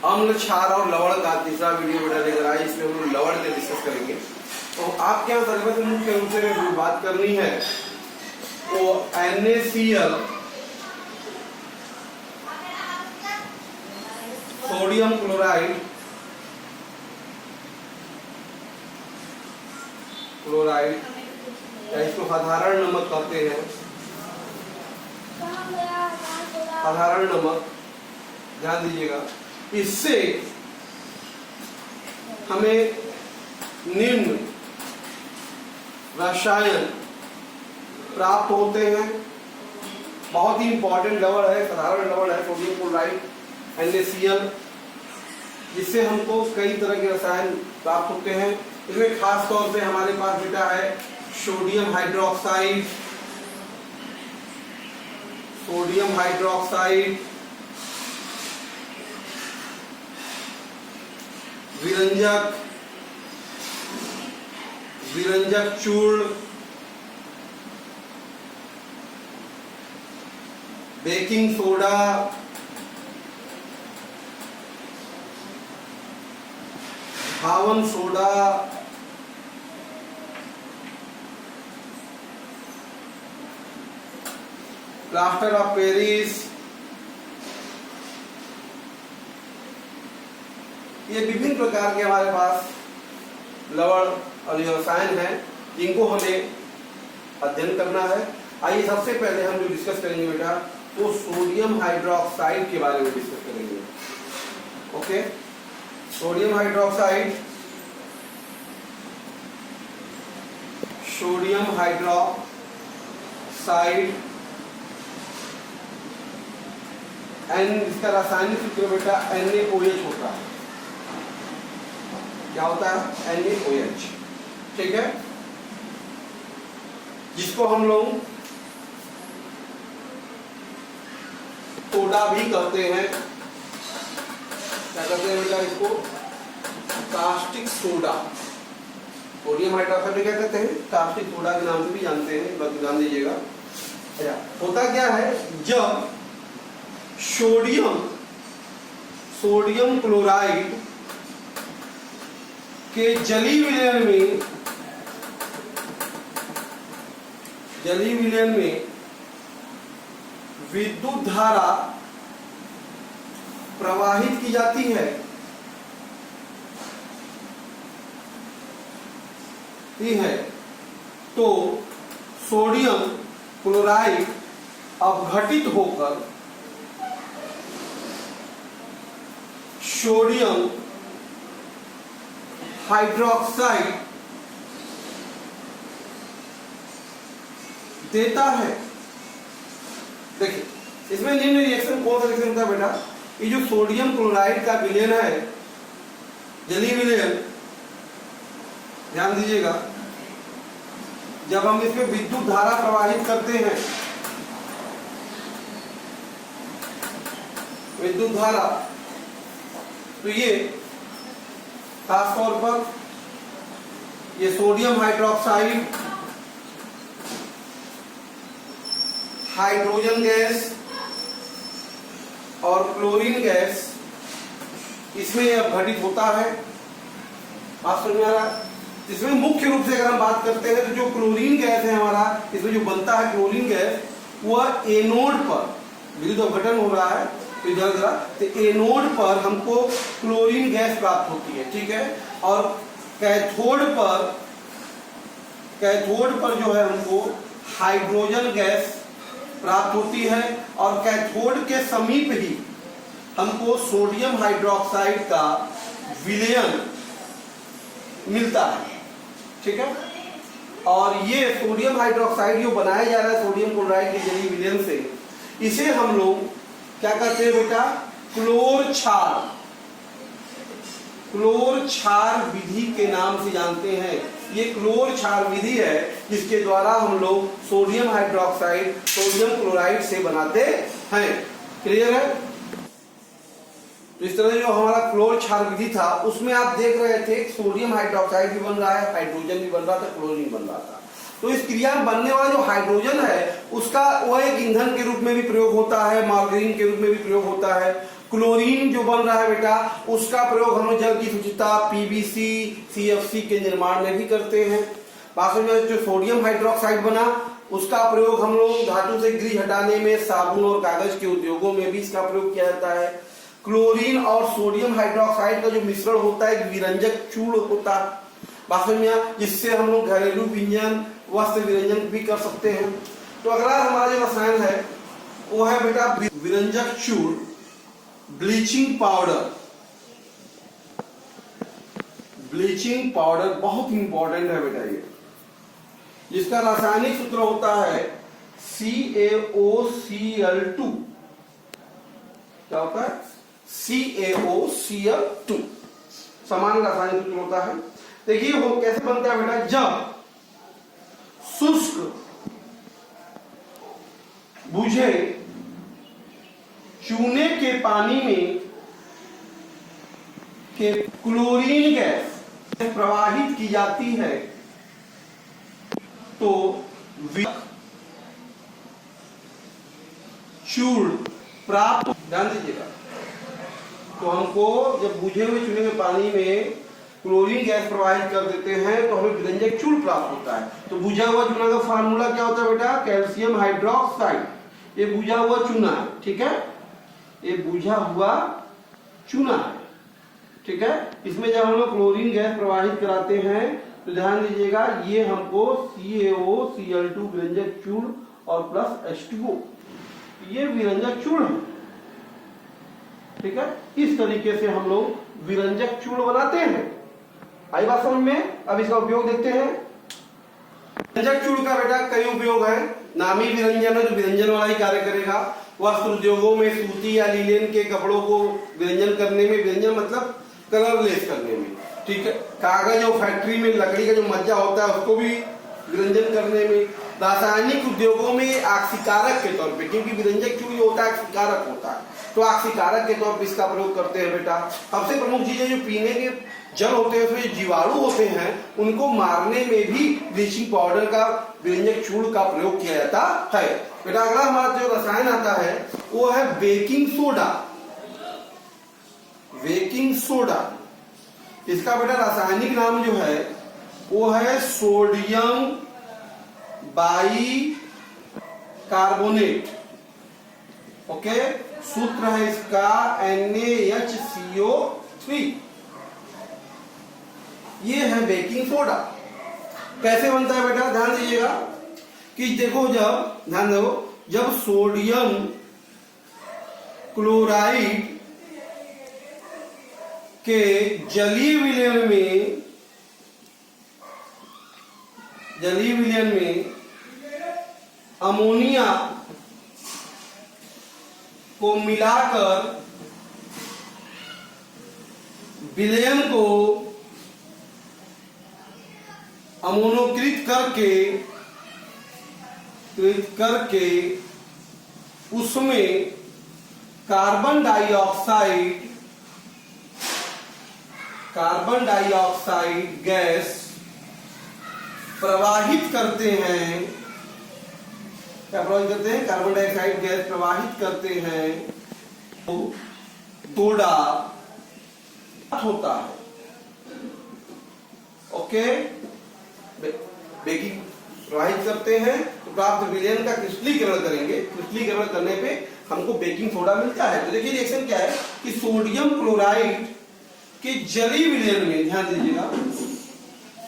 अम्ल, क्षार और लवण का तीसरा वीडियो बेटा लेकर आए। इसमें हम लोग लवण के डिस्कस करेंगे। तो आपके यहाँ सिलेबस में मुख्य रूप से जो बात करनी है वो NaCl, सोडियम क्लोराइड, या इसको साधारण नमक कहते हैं। साधारण नमक, ध्यान दीजिएगा। इससे हमें निम्न रसायन प्राप्त होते हैं। बहुत ही इंपॉर्टेंट लवण है, साधारण लवण है सोडियम क्लोराइड NaCl, जिससे हमको कई तरह के रसायन प्राप्त होते हैं। इसमें खास तौर पे हमारे पास बेटा है सोडियम हाइड्रोक्साइड, विरंजक चूर्ण, baking soda, Dhawan soda, plaster of Paris, ये विभिन्न प्रकार के हमारे पास लवण और रसायन हैं, इनको हमें अध्ययन करना है। आइए सबसे पहले हम जो डिस्कस करेंगे बेटा वो सोडियम हाइड्रोक्साइड के बारे में डिस्कस करेंगे। ओके, सोडियम हाइड्रोक्साइड इसका रासायनिक सूत्र बेटा NaOH होता है। क्या होता है? NaOH, ठीक है, जिसको हम लोग सोडा भी कहते हैं। क्या कहते हैं बेटा इसको? Caustic soda. सोडियम हाइड्रोक्साइड क्या कहते हैं? कास्टिक सोडा के नाम से भी जानते हैं, बाकी जान दीजिएगा। होता क्या है, जब सोडियम क्लोराइड के जलीय विलयन में विद्युत धारा प्रवाहित की जाती है, तो सोडियम क्लोराइड अपघटित होकर सोडियम हाइड्रोक्साइड देता है। देखिए इसमें निम्न रिएक्शन कौन सा रिएक्शन होता है बेटा? ये जो सोडियम क्लोराइड का विलयन है, जलीय विलयन, ध्यान दीजिएगा, जब हम इसमें विद्युत धारा प्रवाहित करते हैं, विद्युत धारा, तो ये खास तौर पर ये सोडियम हाइड्रोक्साइड, हाइड्रोजन गैस और क्लोरीन गैस इसमें अपघटित होता है। बात समझ में आ रहा है? इसमें मुख्य रूप से अगर हम बात करते हैं तो जो क्लोरीन गैस है हमारा, इसमें जो बनता है क्लोरीन गैस, वह एनोड पर विद्युत अपघटन हो रहा है, तो एनोड पर हमको क्लोरीन गैस प्राप्त होती है, ठीक है, और कैथोड पर जो है हमको हाइड्रोजन गैस प्राप्त होती है, और कैथोड के समीप ही हमको सोडियम हाइड्रोक्साइड का विलयन मिलता है, ठीक है। और ये सोडियम हाइड्रोक्साइड जो बनाया जा रहा है सोडियम क्लोराइड के जलीय विलयन से, इसे हम लोग क्या कहते हैं बेटा? क्लोर क्षार विधि के नाम से जानते हैं। ये क्लोर क्षार विधि है जिसके द्वारा हम लोग सोडियम हाइड्रोक्साइड सोडियम क्लोराइड से बनाते हैं। क्लियर है? तो इस तरह जो हमारा क्लोर क्षार विधि था उसमें आप देख रहे थे सोडियम हाइड्रोक्साइड भी बन रहा है, हाइड्रोजन भी बन रहा था, क्लोरीन बन रहा था। तो इस क्रिया में बनने वाला जो हाइड्रोजन है उसका वह एक ईंधन के रूप में भी प्रयोग होता है, मार्गरीन के रूप में भी प्रयोग होता है, क्लोरीन जो बन रहा है बेटा, उसका प्रयोग हम लोग जल की शुचिता, पीवीसी, सीएफसी के निर्माण में भी करते हैं। बात में जो सोडियम हाइड्रोक्साइड बना, उसका प्रयोग हम लोग धातु से ग्रीस हटाने में, साबुन और कागज के उद्योगों में भी इसका प्रयोग किया जाता है। क्लोरीन और सोडियम हाइड्रोक्साइड का जो मिश्रण होता है, एक विरंजक चूर्ण होता है, बात में, जिससे हम लोग घरेलू व्यंजन, वस्त्र विरंजन भी कर सकते हैं। तो अगला हमारा जो रसायन है वो है बेटा विरंजक चूर्ण, ब्लीचिंग पाउडर। ब्लीचिंग पाउडर बहुत इंपॉर्टेंट है बेटा ये, जिसका रासायनिक सूत्र होता है CaOCl2। क्या होता है? CaOCl2 समान रासायनिक सूत्र होता है। देखिए वो कैसे बनता है बेटा, जब शुष्क बुझे चूने के पानी में के क्लोरीन गैस प्रवाहित की जाती है तो चूर्ण प्राप्त, ध्यान दीजिएगा, तो हमको जब बुझे हुए चूने के पानी में क्लोरीन गैस प्रवाहित कर देते हैं तो हमें विरंजक चूर्ण प्राप्त होता है। तो बुझा हुआ चूना का फार्मूला क्या होता है बेटा, कैल्शियम हाइड्रोक्साइड। ये बुझा हुआ चूना है, ठीक है, ये बुझा हुआ चूना है, ठीक है। इसमें जब हम लोग क्लोरीन गैस प्रवाहित कराते हैं तो ध्यान दीजिएगा, ये हमको CaOCl2 विरंजक चूर्ण और प्लस H2O, ये विरंजक चूर्ण है, ठीक है। इस तरीके से हम लोग विरंजक चूर्ण बनाते हैं। आई बात समझ में? अब इसका उपयोग देखते हैं। विरंजक चूर्ण का बेटा कई उपयोग है। नामी विरंजन है जो विरंजन वाला ही कार्य करेगा। वस्त्र उद्योगों में सूती या लीलन के कपड़ों को विरंजन करने में, विरंजन मतलब कलरलेस करने में, ठीक है। कागज और फैक्ट्री में लकड़ी का जो मज्जा होता है उसको भी विरंजन करने में। रासायनिक उद्योगों में ऑक्सीकारक के तौर पे, क्योंकि विरंजक चूर्ण जो होता है ऑक्सीकारक होता है, तो ऑक्सीकारक के तौर पे इसका प्रयोग करते हैं बेटा। सबसे प्रमुख चीजें जो पीने के जल होते हैं उसमें जीवाणु होते हैं, उनको मारने में भी ब्लीचिंग पाउडर का, विरंजक चूर्ण का प्रयोग किया जाता है बेटा। अगला हमारा जो रसायन आता है वो है बेकिंग सोडा। बेकिंग सोडा, इसका बेटा रासायनिक नाम जो है वो है सोडियम बाई कार्बोनेट, ओके। सूत्र है इसका NaHCO3। ये है बेकिंग सोडा। कैसे बनता है बेटा, ध्यान दीजिएगा कि देखो, जब ध्यान दो, जब सोडियम क्लोराइड के जलीय विलयन में अमोनिया को मिलाकर विलयन को अमोनोकृत करके उसमें कार्बन डाइऑक्साइड गैस प्रवाहित करते हैं। क्या प्रवाहित करते हैं? कार्बन डाइऑक्साइड गैस प्रवाहित करते हैं तो सोडा होता है, ओके। बेकिंग प्रवाहित करते हैं तो प्राप्त विलयन का क्रिस्टलीकरण करेंगे, क्रिस्टलीकरण करने पे हमको बेकिंग सोडा मिलता है। तो देखिए रिएक्शन क्या है कि सोडियम क्लोराइड के जलीय विलयन में, ध्यान दीजिएगा,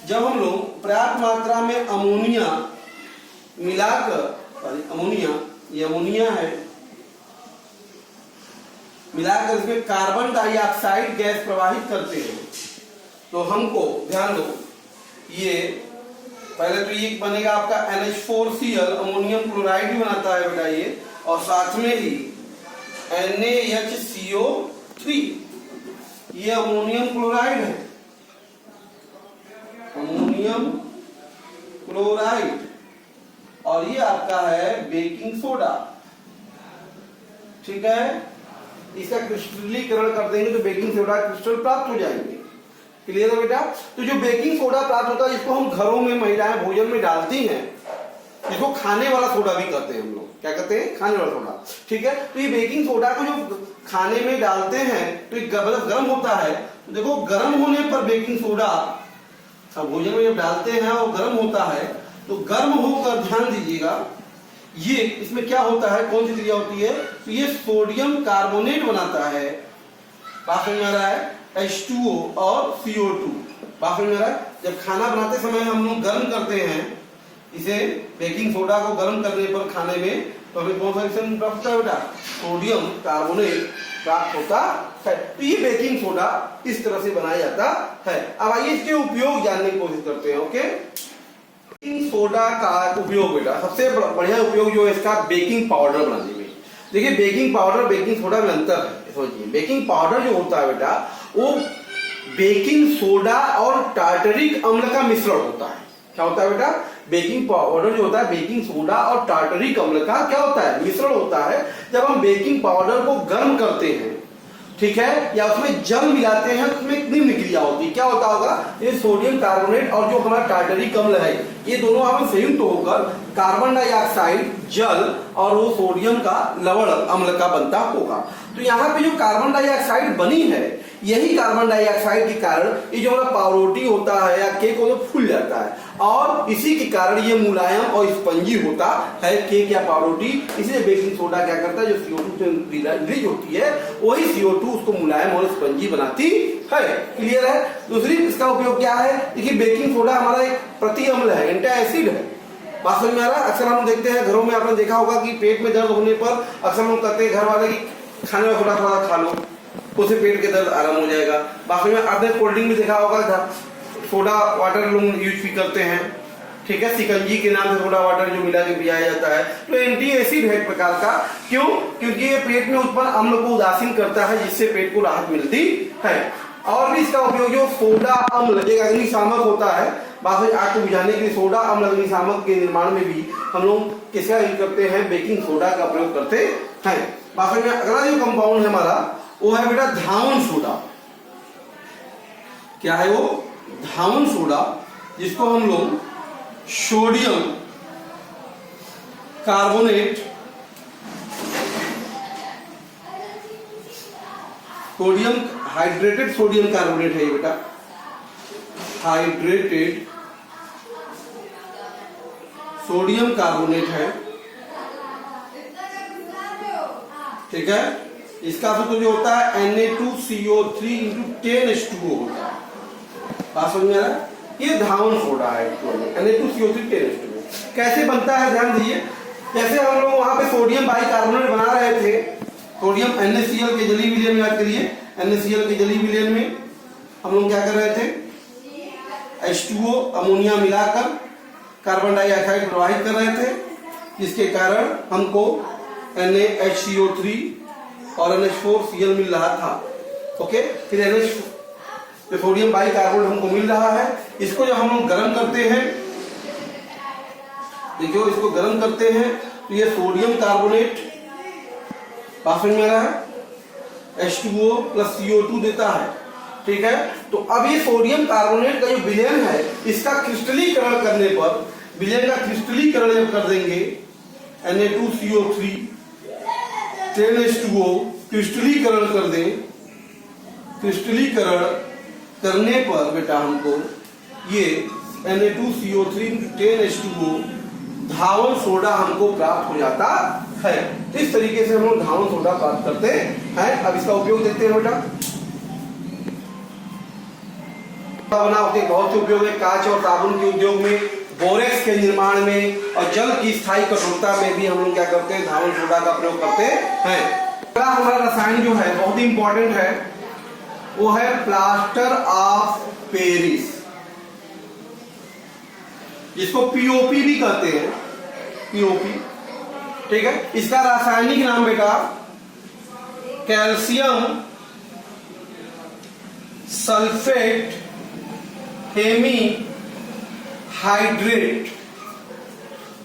जब हम लोग पर्याप्त मात्रा में अमोनिया मिलाकर, ये अमोनिया है, मिलाकर इसमें कार्बन डाइऑक्साइड गैस प्रवाहित करते हैं तो हमको, ध्यान दो, ये पहले तो ये बनेगा आपका NH4Cl, अमोनियम क्लोराइड भी बनाता है बेटा ये, और साथ में ही NaHCO3, ये अमोनियम क्लोराइड है, अमोनियम क्लोराइड, और ये आपका है बेकिंग सोडा, ठीक है। इसका क्रिस्टलीकरण कर देंगे तो बेकिंग सोडा क्रिस्टल प्राप्त हो जाएंगे। क्लियर है बेटा? तो जो बेकिंग सोडा प्राप्त होता है, जिसको हम घरों में महिलाएं भोजन में डालती हैं, जिसको खाने वाला सोडा भी कहते हैं हम लोग, क्या कहते हैं? खाने वाला सोडा, ठीक है। तो ये बेकिंग सोडा को जो खाने में डालते हैं तो ये गर्म होता है। देखो गर्म होने पर बेकिंग सोडा, अब भोजन में जब डालते हैं और गर्म होता है तो गर्म होकर, ध्यान दीजिएगा, ये इसमें क्या होता है, कौन सी क्रिया होती है, तो ये सोडियम कार्बोनेट बनाता है। बात समझ में आ रहा है, H2O और CO2। बात समझ में आ रहा है। जब खाना बनाते समय हम लोग गर्म करते हैं इसे, बेकिंग सोडा को गर्म करने पर खाने में, तो हमें कौन सा रिएक्शन प्राप्त होता है बेटा, सोडियम कार्बोनेट प्राप्त होता है। तो ये बेकिंग सोडा इस तरह से बनाया जाता है। अब आइए इसके उपयोग जानने की कोशिश करते हैं। ओके, बेकिंग सोडा का उपयोग बेटा, सबसे बढ़िया उपयोग जो है इसका बेकिंग पाउडर बनाने में। देखिए बेकिंग पाउडर बेकिंग सोडा में अंतर है, समझिए। बेकिंग पाउडर जो होता है बेटा वो बेकिंग सोडा और टार्टरिक अम्ल का मिश्रण होता है। क्या होता है बेटा, बेकिंग पाउडर जो होता है बेकिंग सोडा और टार्टरिक अम्ल का क्या होता है, मिश्रण होता है। जब हम बेकिंग पाउडर को गर्म करते हैं, ठीक है, या उसमें जल मिलाते हैं, उसमें एक निम्न क्रिया होती है। क्या होता होगा, ये सोडियम कार्बोनेट और जो हमारा टार्टरिक अम्ल है, ये दोनों आपस में संयुक्त होकर कार्बन डाइऑक्साइड, जल और वो सोडियम का लवण अम्ल का बनता होगा। तो यहाँ पे जो कार्बन डाइऑक्साइड बनी है, यही कार्बन डाइऑक्साइड के कारण ये जो हमारा पावरोटी होता है या केक वो फूल जाता है, और इसी के कारण ये मुलायम और स्पंजी होता है केक या पावरोटी। इसलिए बेकिंग सोडा क्या करता है, जो CO2 से रिलीज होती है वही CO2 उसको मुलायम और स्पंजी बनाती है। क्लियर है। दूसरी इसका उपयोग क्या है, देखिए बेकिंग सोडा हमारा एक प्रति अम्ल है, एंटी एसिड है। बात समझ में आ रहा है। अक्सर हम देखते हैं घरों में, आपने देखा होगा कि पेट में दर्द होने पर अक्सर हम कहते हैं घर वाले की खाने में थोड़ा थोड़ा खा लो, उससे पेट के दर्द आराम हो जाएगा। बाकी में आपने कोल्ड ड्रिंक भी देखा होगा, सोडा वाटर लोग यूज भी करते हैं, ठीक है, सिकंजी के नाम से सोडा वाटर जो मिला के पियाया जाता है। तो एंटी एसिड है एक प्रकार का। क्यों, क्योंकि ये पेट में उत्पन्न अम्ल को उदासीन करता है, जिससे पेट को राहत मिलती है। और भी इसका उपयोग जो सोडा अम्ल एक अग्निशामक होता है, बाकी आग को बुझाने के लिए सोडा अम्ल अग्निशामक के निर्माण में भी हम लोग किसका यूज करते हैं, बेकिंग सोडा का प्रयोग करते हैं। बाकी में अगला जो कंपाउंड है हमारा वो है बेटा धावन सोडा। क्या है वो, धावन सोडा, जिसको हम लोग sodium carbonate, sodium hydrated sodium carbonate है ये बेटा, हाइड्रेटेड सोडियम कार्बोनेट है, ठीक है। इसका सूत्र जो होता है Na2CO3 × 10H2O होता है। बात समझ में आ रहा है। ये धावन सोडा है, Na2CO3 10H2O। कैसे बनता है ध्यान दीजिए। जैसे हम लोग वहां पे सोडियम बाइकार्बोनेट बना रहे थे, सोडियम NaCl के जली विलयन में, याद करिए NaCl के जली विलयन में हम लोग क्या कर रहे थे, H2O अमोनिया मिलाकर कार्बन डाइऑक्साइड प्रवाहित कर रहे थे, जिसके कारण हमको NaHCO3 और NH4Cl मिल रहा था। ओके, फिर NH सोडियम बाइकार्बोनेट हमको मिल रहा है। इसको जब हम लोग गर्म करते हैं, देखियो इसको गर्म करते हैं तो ये सोडियम कार्बोनेट, बात समझ में आ रहा है, H2O + CO2 देता है, ठीक है। तो अब ये सोडियम कार्बोनेट का जो विलयन है, इसका क्रिस्टलीकरण करने पर, विलयन का क्रिस्टलीकरण जब कर देंगे Na2CO3 10H2O क्रिस्टलीकरण कर दें, क्रिस्टलीकरण करने पर बेटा हमको ये Na2CO3 10H2O धावन सोडा हमको प्राप्त हो जाता है। इस तरीके से हम लोग धावन सोडा प्राप्त करते हैं। अब इसका उपयोग देखते हैं बेटा। बनाव के बहुत से उपयोग है, कांच और साबुन के उद्योग में, बोरेक्स के निर्माण में, और जल की स्थायी कठोरता में भी हम लोग क्या करते हैं, धावन सोडा का प्रयोग करते हैं। अगला हमारा रसायन जो है बहुत ही इंपॉर्टेंट है, वो है प्लास्टर ऑफ पेरिस, जिसको पीओपी भी कहते हैं, पीओपी, ठीक है। इसका रासायनिक नाम बेटा कैल्शियम सल्फेट हेमी हाइड्रेट।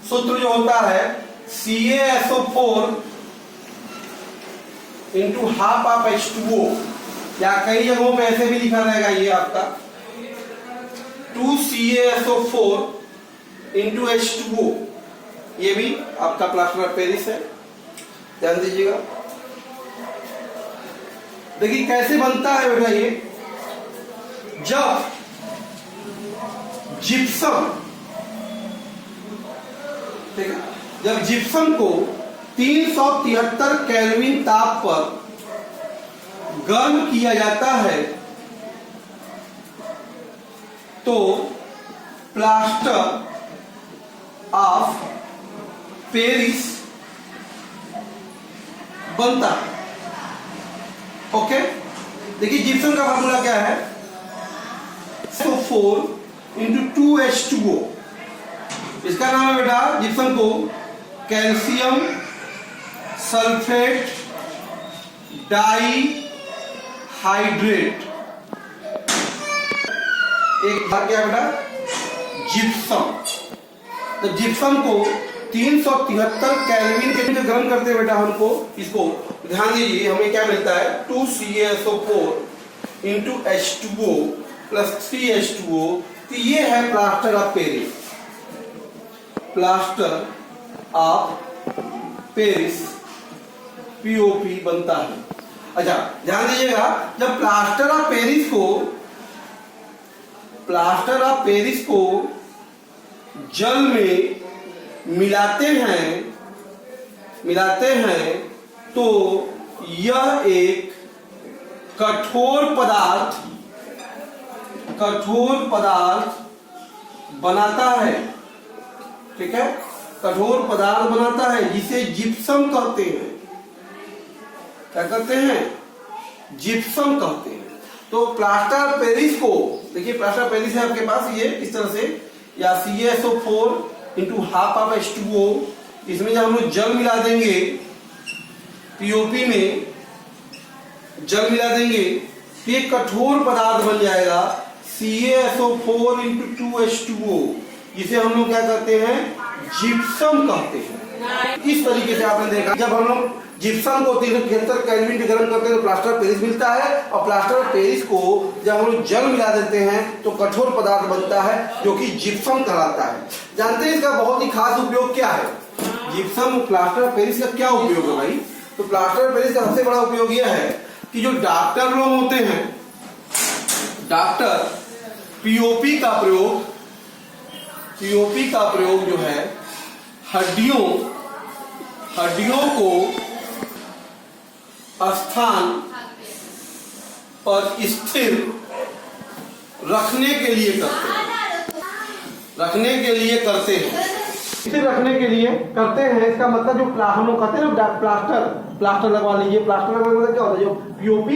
सूत्र जो होता है CaSO4 × ½ ऑफ H2O, या कई जगहों पे ऐसे भी लिखा रहेगा ये आपका 2CaSO4 × H2O, ये भी आपका प्लास्टर ऑफ पेरिस है, ध्यान दीजिएगा। देखिए कैसे बनता है बेटा ये, जब जिप्सम, ठीक है, जब जिप्सम को 373 केल्विन ताप पर गर्म किया जाता है तो प्लास्टर ऑफ पेरिस बनता है। ओके, देखिए जिप्सम का फार्मूला क्या है, SO4 into 2H2O। इसका नाम है बेटा जिप्सम को कैल्शियम सल्फेट डाई हाइड्रेट, एक बार क्या बेटा जिप्सम। तो जिप्सम को 373 केल्विन के लिए गर्म करते हैं बेटा हमको, इसको ध्यान दीजिए, हमें क्या मिलता है 2CaSO4 into H2O plus 3H2O। तो ये है plaster of Paris, plaster of Paris POP बनता है। अच्छा ध्यान दीजिएगा, जब प्लास्टर ऑफ पेरिस को जल में मिलाते हैं तो यह एक कठोर पदार्थ बनाता है, ठीक है, कठोर पदार्थ बनाता है जिसे जिप्सम कहते हैं। क्या कहते हैं, जिप्सम कहते हैं। तो प्लास्टर पेरिस को देखिए, प्लास्टर पेरिस है आपके पास ये इस तरह से, या CaSO4 into half of H2O, इसमें जब हम लोग जल मिला देंगे, POP में जल मिला देंगे तो ये कठोर पदार्थ बन जाएगा CaSO4 into 2H2O, जिसे हम लोग क्या कहते हैं, जिप्सम कहते हैं। इस तरीके से आपने देखा, जब हम लोग जिप्सम को 373 केल्विन पे गर्म करते हैं तो प्लास्टर पेरिस मिलता है, और प्लास्टर पेरिस को जब हम लोग जल मिला देते हैं तो कठोर पदार्थ बनता है जो कि जिप्सम कहलाता है। जानते हैं इसका बहुत ही खास उपयोग क्या है, जिप्सम प्लास्टर पेरिस का क्या उपयोग है भाई? तो प्लास्टर पेरिस का सबसे बड़ा उपयोग यह है कि जो डॉक्टर लोग होते हैं, डॉक्टर POP का प्रयोग जो है हड्डियों को स्थान पर स्थिर रखने के लिए करते हैं। इसका मतलब जो हम लोग कहते हैं ना, प्लास्टर लगवा लीजिए। प्लास्टर लगवाने का क्या होता है, जो POP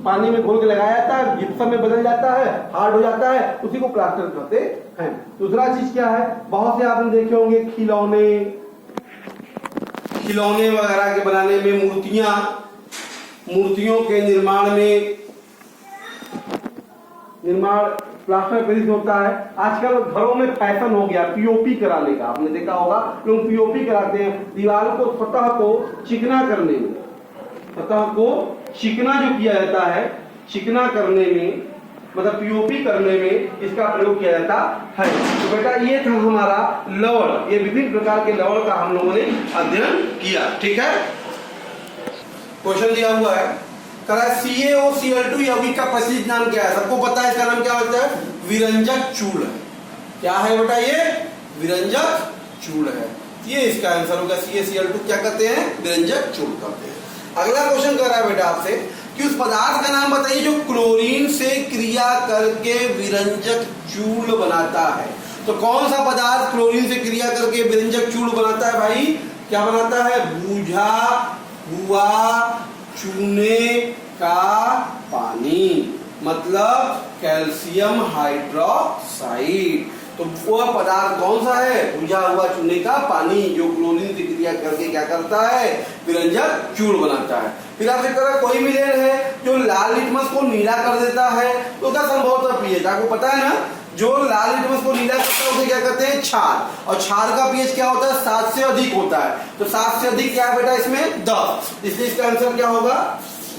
पानी में घोल के लगाया जाता है, जिप्सम में बदल जाता है, हार्ड हो जाता है, उसी को प्लास्टर कहते हैं। दूसरा चीज क्या है, बहुत से आपने देखे होंगे खिलौने वगैरह के बनाने में, मूर्तियों के निर्माण प्लास्टर पेरिस होता है। आजकल घरों में फैशन हो गया POP कराने का, आपने देखा होगा लोग POP कराते हैं दीवार को, सतह को चिकना जो किया जाता है, चिकना करने में, मतलब POP करने में इसका प्रयोग किया जाता है। तो बेटा ये था हमारा लवण, ये विभिन्न प्रकार के लवण का हम लोगों ने अध्ययन किया, ठीक है। क्वेश्चन दिया हुआ है, CaOCl2 यौगिक का प्रचलित नाम क्या है? सबको पता है इसका नाम क्या होता है, विरंजक चूर्ण। क्या है बेटा, ये विरंजक चूर्ण है। ये इसका आंसर होगा, CaCl2 क्या कहते हैं, विरंजक चूर्ण कहते हैं। अगला क्वेश्चन कर रहा है बेटा आपसे कि उस पदार्थ का नाम बताइए जो क्लोरीन से क्रिया करके विरंजक चूर्ण बनाता है। तो कौन सा पदार्थ क्लोरीन से क्रिया करके विरंजक चूर्ण बनाता है भाई? क्या बनाता है, बूझा हुआ चूने का पानी, मतलब कैल्शियम हाइड्रोक्साइड। तो वह पदार्थ कौन सा है, बुझा हुआ चूने का पानी, जो क्लोरीन की क्रिया करके क्या करता है, विरंजक चूर्ण बनाता है। फिर आपसे कह रहा कोई मिनरल है जो लाल लिटमस को नीला कर देता है, तो क्या संभवतः पीएच आपको पता है ना, जो लाल लिटमस को नीला करता है उसे क्या कहते हैं, क्षार। और क्षार का पीएच क्या होता है, 7 से अधिक होता है। तो 7 से अधिक क्या है बेटा इसमें, 10, इसलिए इसका आंसर क्या होगा,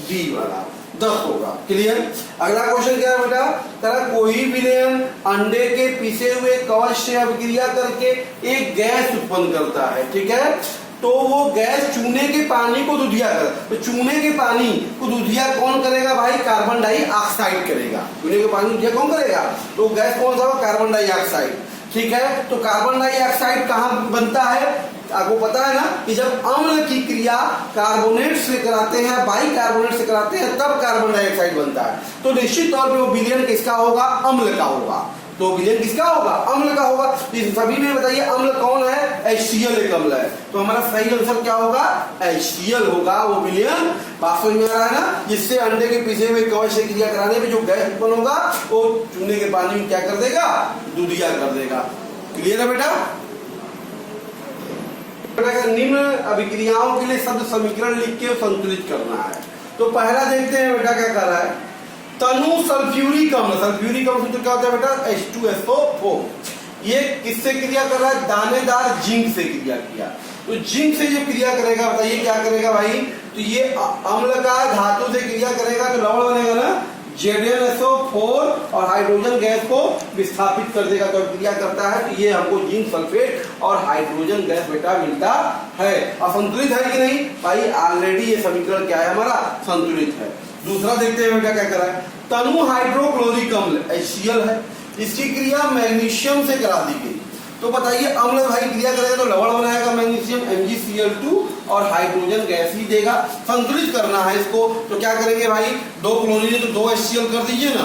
बी वाला 10 होगा। क्लियर। अगला क्वेश्चन क्या है बेटा, तेरा कोई विलयन अंडे के पिसे हुए कवच से अभिक्रिया करके एक गैस उत्पन्न करता है, ठीक है। तो वो गैस चूने के पानी को दूधिया कर, तो चूने के पानी को दूधिया कौन करेगा भाई? कार्बन डाइऑक्साइड करेगा। चूने के पानी दूधिया कौन करेगा? तो गैस कौन सा होगा? Carbon dioxide. ठीक है, तो कार्बन डाइऑक्साइड कहाँ बनता है? आपको पता है ना कि जब अम्ल की क्रिया कार्बोनेट से कराते हैं, बाइकार्बोनेट से कराते हैं, तब कार्बन डाइऑक्साइड बनता है। तो निश्चित तौर पे वो विलयन किसका होगा? अम्ल का होगा। तो विलयन किसका होगा? अम्ल का होगा। इस सभी में बताइए अम्ल कौन है? HCl एक अम्ल है। तो हमारा सही आंसर क्या होगा? HCl होगा वो विलयन। बात समझ में आ रहा है ना? जिससे अंडे के पीछे हुए कवच से क्रिया कराने में जो गैस उत्पन्न होगा वो चूने के पानी में क्या कर देगा? दूधिया कर देगा। क्लियर है बेटा? निम्न अभिक्रियाओं के लिए शब्द समीकरण लिख के संतुलित करना है। तो पहला देखते हैं बेटा क्या कर रहा है। तनु सल्फ्यूरिक अम्ल, सल्फ्यूरिक अम्ल सूत्र क्या होता है बेटा? H2SO4। ये किससे क्रिया कर रहा है? दानेदार जिंक से क्रिया किया। तो जिंक से जो क्रिया करेगा बताइए क्या करेगा भाई? तो ये अम्ल का धातु से क्रिया करेगा तो लवण बनेगा ना, ZnSO4 और हाइड्रोजन गैस को विस्थापित कर देगा। तो क्रिया करता है तो ये हमको जिंक सल्फेट और हाइड्रोजन गैस बेटा मिलता है। और संतुलित है कि नहीं भाई? ऑलरेडी ये समीकरण क्या है हमारा? संतुलित है। दूसरा देखते हैं बेटा क्या कर रहा है। तनु हाइड्रोक्लोरिक अम्ल HCl है, इसकी क्रिया मैग्नीशियम से करा दी गई। तो बताइए अम्ल भाई क्रिया करेगा तो लवण बनाएगा मैग्नीशियम MgCl2 और हाइड्रोजन गैस ही देगा। संतुलित करना है इसको तो क्या करेंगे भाई? 2 क्लोरीन है तो 2 HCl कर दीजिए ना।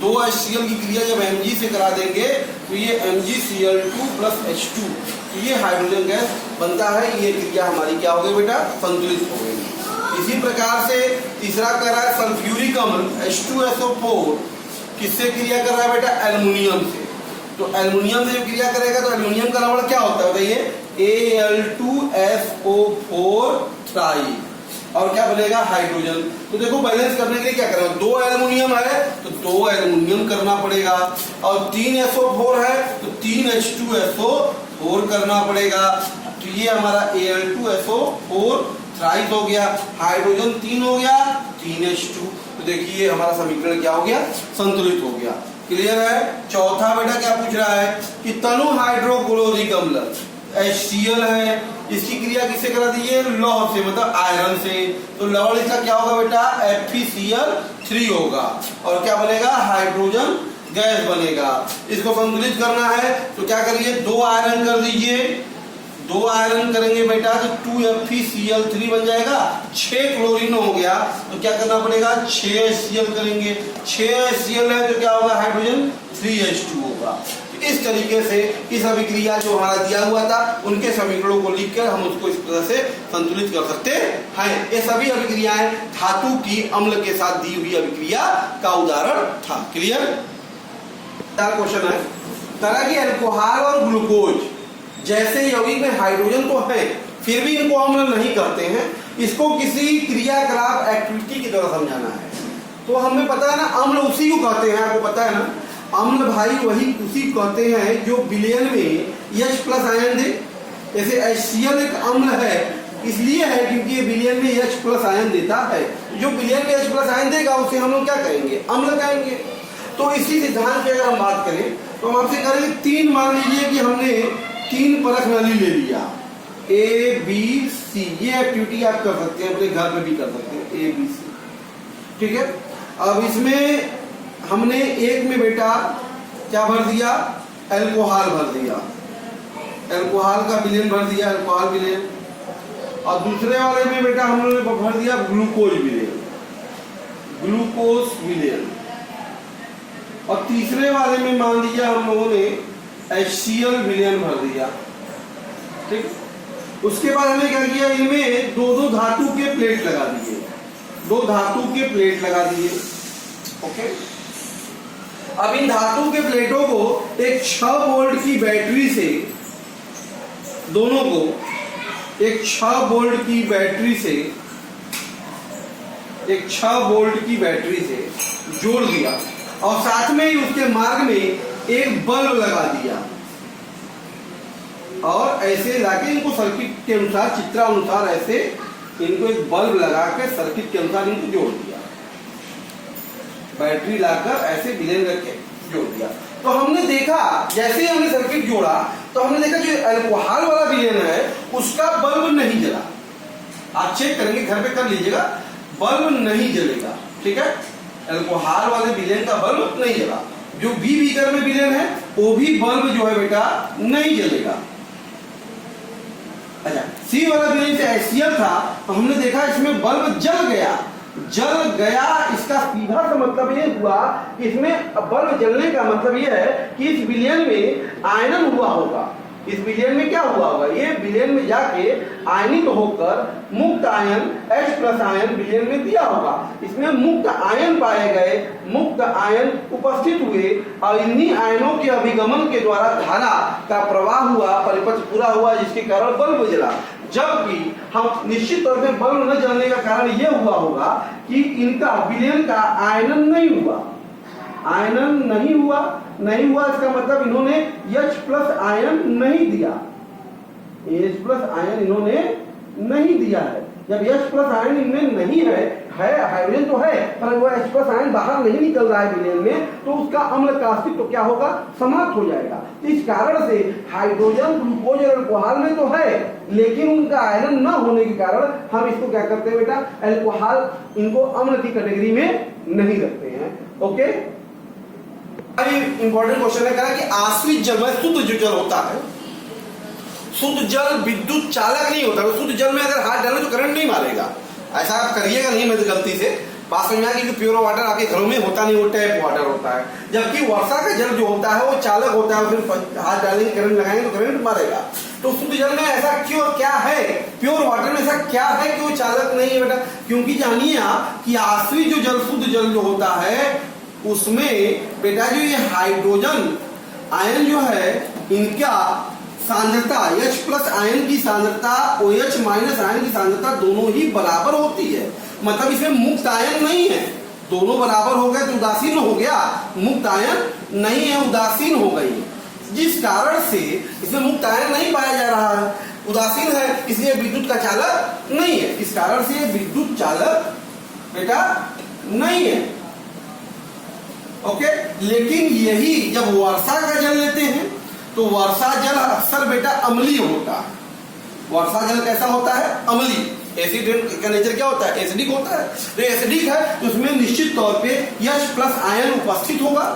2 HCl की क्रिया जब Mg से करा देंगे तो ये MgCl2 प्लस H2, तो ये हाइड्रोजन गैस बनता है। ये क्रिया हमारी क्या हो गई बेटा? संतुलित हो गई। इसी प्रकार से तीसरा कर रहा है सल्फ्यूरिक अम्ल H2SO4, किससे क्रिया कर रहा है बेटा? एल्युमिनियम से। तो एल्युमिनियम से जब क्रिया करेगा तो एल्युमिनियम का लवण क्या होता है बताइए? Al2SO4 ट्राई, और क्या बनेगा? हाइड्रोजन। तो देखो बैलेंस करने के लिए क्या करेगा? 2 एल्युमिनियम है तो 2 एल्युमिनियम करना पड़ेगा, और 3 SO4 है तो 3 H2SO4 करना पड़ेगा। तो ये हमारा Al2SO4 थ्राइस हो गया, हाइड्रोजन 3 हो गया, 3 H2। तो देखिए हमारा समीकरण क्या हो गया? संतुलित हो गया। क्लियर है? चौथा बेटा क्या पूछ रहा है कि तनु हाइड्रोक्लोरिक अम्ल HCl है, इसकी क्रिया किससे करा दीजिए? लौह से, मतलब आयरन से। तो लवण इसका क्या होगा बेटा? FeCl3 होगा, और क्या बनेगा? हाइड्रोजन गैस बनेगा। इसको संतुलित करना है तो क्या करिए? 2 आयरन कर दीजिए। 2 आयरन करेंगे बेटा तो 2FeCl3 बन जाएगा। 6 क्लोरीन हो गया तो क्या करना पड़ेगा? 6 HCl करेंगे। 6 HCl है तो क्या होगा? हाइड्रोजन 3H2 होगा। इस तरीके से इस अभिक्रिया जो हमारा दिया हुआ था उनके समीकरणों को लिखकर हम उसको इस तरह से संतुलित कर सकते हैं। ये सभी अभिक्रियाएं धातु की अम्ल के साथ दी हुई अभिक्रिया का उदाहरण था। क्लियर? क्वेश्चन है, तरह की अल्कोहल और ग्लूकोज जैसे यौगिक में हाइड्रोजन तो है फिर भी इनको अम्ल नहीं करते हैं, इसको किसी क्रियाकलाप एक्टिविटी की तरह समझाना है। तो हमें पता है ना अम्ल उसी को कहते हैं, आपको पता है ना अम्ल भाई वही उसी कहते हैं जो विलयन में H प्लस आयन दे। जैसे HCl एक अम्ल है इसलिए है क्योंकि ये विलयन में H प्लस आयन देता है। जो विलयन में H प्लस आयन देगा उसे हम लोग क्या कहेंगे? अम्ल कहेंगे। तो इसी सिद्धांत की अगर हम बात करें तो हम आपसे करेंगे 3, मान लीजिए कि हमने 3 परख नली ले लिया A B C। ये एक्टिविटी आप कर सकते हैं, अपने घर में भी कर सकते हैं A B C, ठीक है। अब इसमें हमने एक में बेटा क्या भर दिया? अल्कोहल भर दिया, अल्कोहल का विलयन भर दिया, अल्कोहल विलयन। और दूसरे वाले में बेटा हम लोगों ने भर दिया ग्लूकोज विलयन, ग्लूकोज विलयन। और तीसरे वाले में मान लीजिए हम लोगों ने HCl विलयन भर दिया, ठीक। उसके बाद हमने क्या किया? इनमें 2-2 धातु के प्लेट लगा दिए, 2 धातु के प्लेट लगा दिए, ओके। अब इन धातु के प्लेटों को एक 6 वोल्ट की बैटरी से, दोनों को एक 6 वोल्ट की बैटरी से, एक 6 वोल्ट की बैटरी से जोड़ दिया, और साथ में ही उसके मार्ग में एक बल्ब लगा दिया, और ऐसे लाके इनको सर्किट के अनुसार, चित्रानुसार ऐसे इनको एक बल्ब लगा के सर्किट के अनुसार इनको जोड़ दिया, बैटरी लाकर ऐसे विलयन करके जोड़ दिया। तो हमने देखा जैसे ही हमने सर्किट जोड़ा तो हमने देखा जो अल्कोहल वाला विलेन है उसका बल्ब नहीं जला। आप चेक करेंगे, घर पे कर लीजिएगा, बल्ब नहीं जलेगा। ठीक है, अल्कोहल वाले विलेन का बल्ब नहीं जला। जो बी बीकर में विलेन है वो भी बल्ब जो है बेटा नहीं जलेगा। अच्छा, सी वाला विलेन से HCl था, तो हमने देखा इसमें बल्ब जल गया। इसका सीधा सा मतलब ये हुआ कि इसमें बल्ब जलने का मतलब ये है कि इस विलेन में आयनन हुआ होगा। इस विलेन में क्या हुआ होगा, ये विलेन में जाके आयनित होकर मुक्त आयन H+ आयन विलेन में दिया होगा। इसमें मुक्त आयन पाए गए, मुक्त आयन उपस्थित हुए और इन्हीं आयनों के अभिगमन के द्वारा धारा का प्रवाह हुआ, परिपथ पूरा हुआ, जिसके कारण बल्ब जला। जबकि हम निश्चित तौर पे बल्ब न जलने का कारण यह हुआ होगा कि इनका विलेन का आयनन नहीं हुआ। आयनन नहीं हुआ इसका मतलब इन्होंने H+ आयन नहीं दिया, H+ आयन इन्होंने नहीं दिया है। जब H+ आयन इनमें नहीं है हाइड्रोजन तो है पर वो H+ आयन बाहर नहीं निकल रहा है विलेन में, तो उसका अम्ल का अस्तित्व तो क्या होगा, समाप्त हो जाएगा। तो इस कारण से हाइड्रोजन ग्लूकोज और अल्कोहल में तो है, लेकिन उनका आयरन न होने के कारण हम इसको क्या करते हैं बेटा, अल्कोहल, इनको अम्ल की कैटेगरी में नहीं रखते हैं। ओके, इंपॉर्टेंट क्वेश्चन है कि आश्रित जल में शुद्ध जो जल होता है, शुद्ध जल विद्युत चालक नहीं होता। शुद्ध जल में अगर हाथ डालें तो करंट नहीं मारेगा। ऐसा आप करिएगा नहीं, मैं गलती से बात समझा कि प्योर वाटर आपके घरों में होता नहीं, वो टैप वाटर होता है। जबकि वर्षा का जल जो होता है वो चालक होता है, फिर हाथ डालेंगे करंट लगाएंगे तो करंट मारेगा। तो शुद्ध जल में ऐसा क्यों, क्या है, प्योर वाटर में ऐसा क्या है कि वो चालक नहीं है बेटा? क्योंकि जानिए आप कि आश्रित जो जल, शुद्ध जल जो होता है उसमें बेटा जो ये हाइड्रोजन आयन जो है इनका सांद्रता H+ आयन की सांद्रता OH- आयन की सांद्रता दोनों ही बराबर होती है। मतलब इसमें मुक्त आयन नहीं है, दोनों बराबर हो गए तो उदासीन हो गया, मुक्त आयन नहीं है, उदासीन हो गई। जिस कारण से इसमें मुक्त आयन नहीं पाया जा रहा है, उदासीन है, इसलिए विद्युत का चालक नहीं है। इस कारण से विद्युत चालक बेटा नहीं है। ओके, लेकिन यही जब वर्षा का जल लेते हैं तो वर्षा जल अक्सर बेटा अम्लीय होता है। वर्षा जल कैसा होता है, अम्लीय। एसिड का नेचर क्या होता है, एसिडिक होता है। तो एसिडिक है तो उसमें निश्चित तौर पे H+ आयन उपस्थित होगा,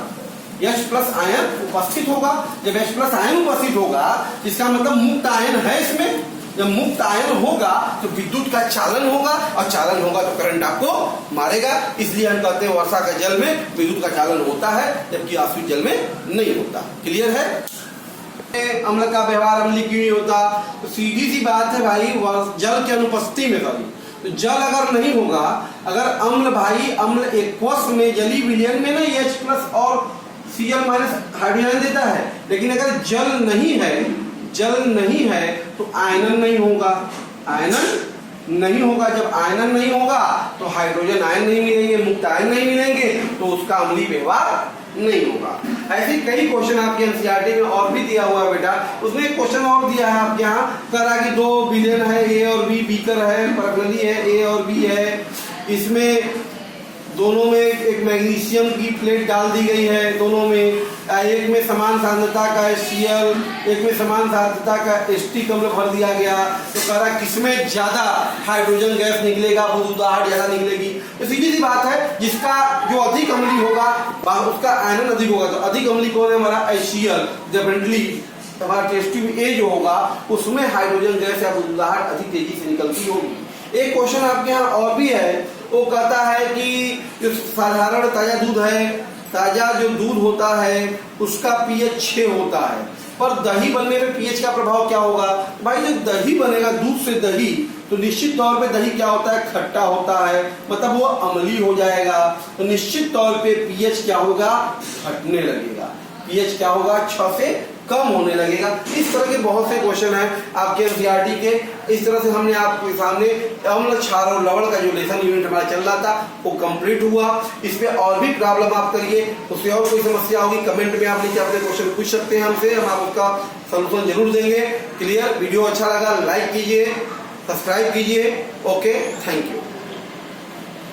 H+ आयन उपस्थित होगा। जब H+ आयन उपस्थित होगा इसका मतलब मुक्त आयन है इसमें। जब मुक्त आयन होगा तो विद्युत का चालन होगा, और चालन होगा तो करंट आपको मारेगा। इसलिए हम कहते हैं वर्षा का जल में विद्युत का चालन होता है, जबकि आश्रित जल में नहीं होता। क्लियर है? अम्ल का व्यवहार अम्लीय क्यों नहीं होता? तो सीधी सी बात है भाई, जल की अनुपस्थिति में कभी तो जल अगर नहीं होगा, अगर अम्ल भाई अम्ल एक्वस में जली विलयन में ना H+ और Cl- हाइड्रोजन देता है, लेकिन अगर जल नहीं है तो आयनन नहीं होगा, आयनन नहीं होगा। जब आयनन नहीं होगा तो हाइड्रोजन आयन नहीं मिलेंगे, मुक्त आयन नहीं मिलेंगे, तो उसका अम्लीय व्यवहार नहीं होगा। ऐसे कई क्वेश्चन आपके एनसीईआरटी में और भी दिया हुआ है बेटा। उसमें एक क्वेश्चन और दिया है आपके यहाँ, करा कि दो विलेन है, ए और बी, बीकर है, परखनली है, ए और बी है, इसमें दोनों में एक मैग्नीशियम की प्लेट डाल दी गई है, दोनों में एक में समान सांद्रता का HCl, एक में समान सांद्रता का एसिटिक अम्ल भर दिया गया। तो कह रहा किसमें ज्यादा हाइड्रोजन गैस निकलेगा, बुदबुदाहट ज्यादा निकलेगी। तो सीधी सी बात है, जिसका जो अधिक अम्लीय होगा उसका आयनन अधिक होगा। तो अधिक अम्लीय कौन है हमारा, HCl। डेफिनेटली हमारा टेस्ट ट्यूब ए जो होगा उसमें हाइड्रोजन गैस या बुदबुदाहट अधिक तेजी से निकलती होगी। एक क्वेश्चन आपके यहाँ और भी है, वो कहता है कि जो साधारण ताजा दूध है, ताजा जो दूध होता है उसका pH 6 होता है, पर दही बनने में pH का प्रभाव क्या होगा? भाई जब दही बनेगा, दूध से दही, तो निश्चित तौर पे दही क्या होता है, खट्टा होता है, मतलब वो अम्लीय हो जाएगा। तो निश्चित तौर पे pH क्या होगा, घटने लगेगा। pH क्या होगा, 6 से कम होने लगेगा। इस तरह के बहुत से क्वेश्चन हैं आपके एनसीईआरटी के। इस तरह से हमने आपके सामने अम्ल, क्षार और लवण का जो लेसन यूनिट हमारा चल रहा था वो कंप्लीट हुआ। इस पे और भी प्रॉब्लम आप करिए, उससे और कोई समस्या होगी कमेंट में आप नीचे अपने क्वेश्चन पूछ सकते हैं हमसे, हम आप उसका सोल्यूशन जरूर देंगे। क्लियर? वीडियो अच्छा लगा लाइक कीजिए, सब्सक्राइब कीजिए। Okay, thank you.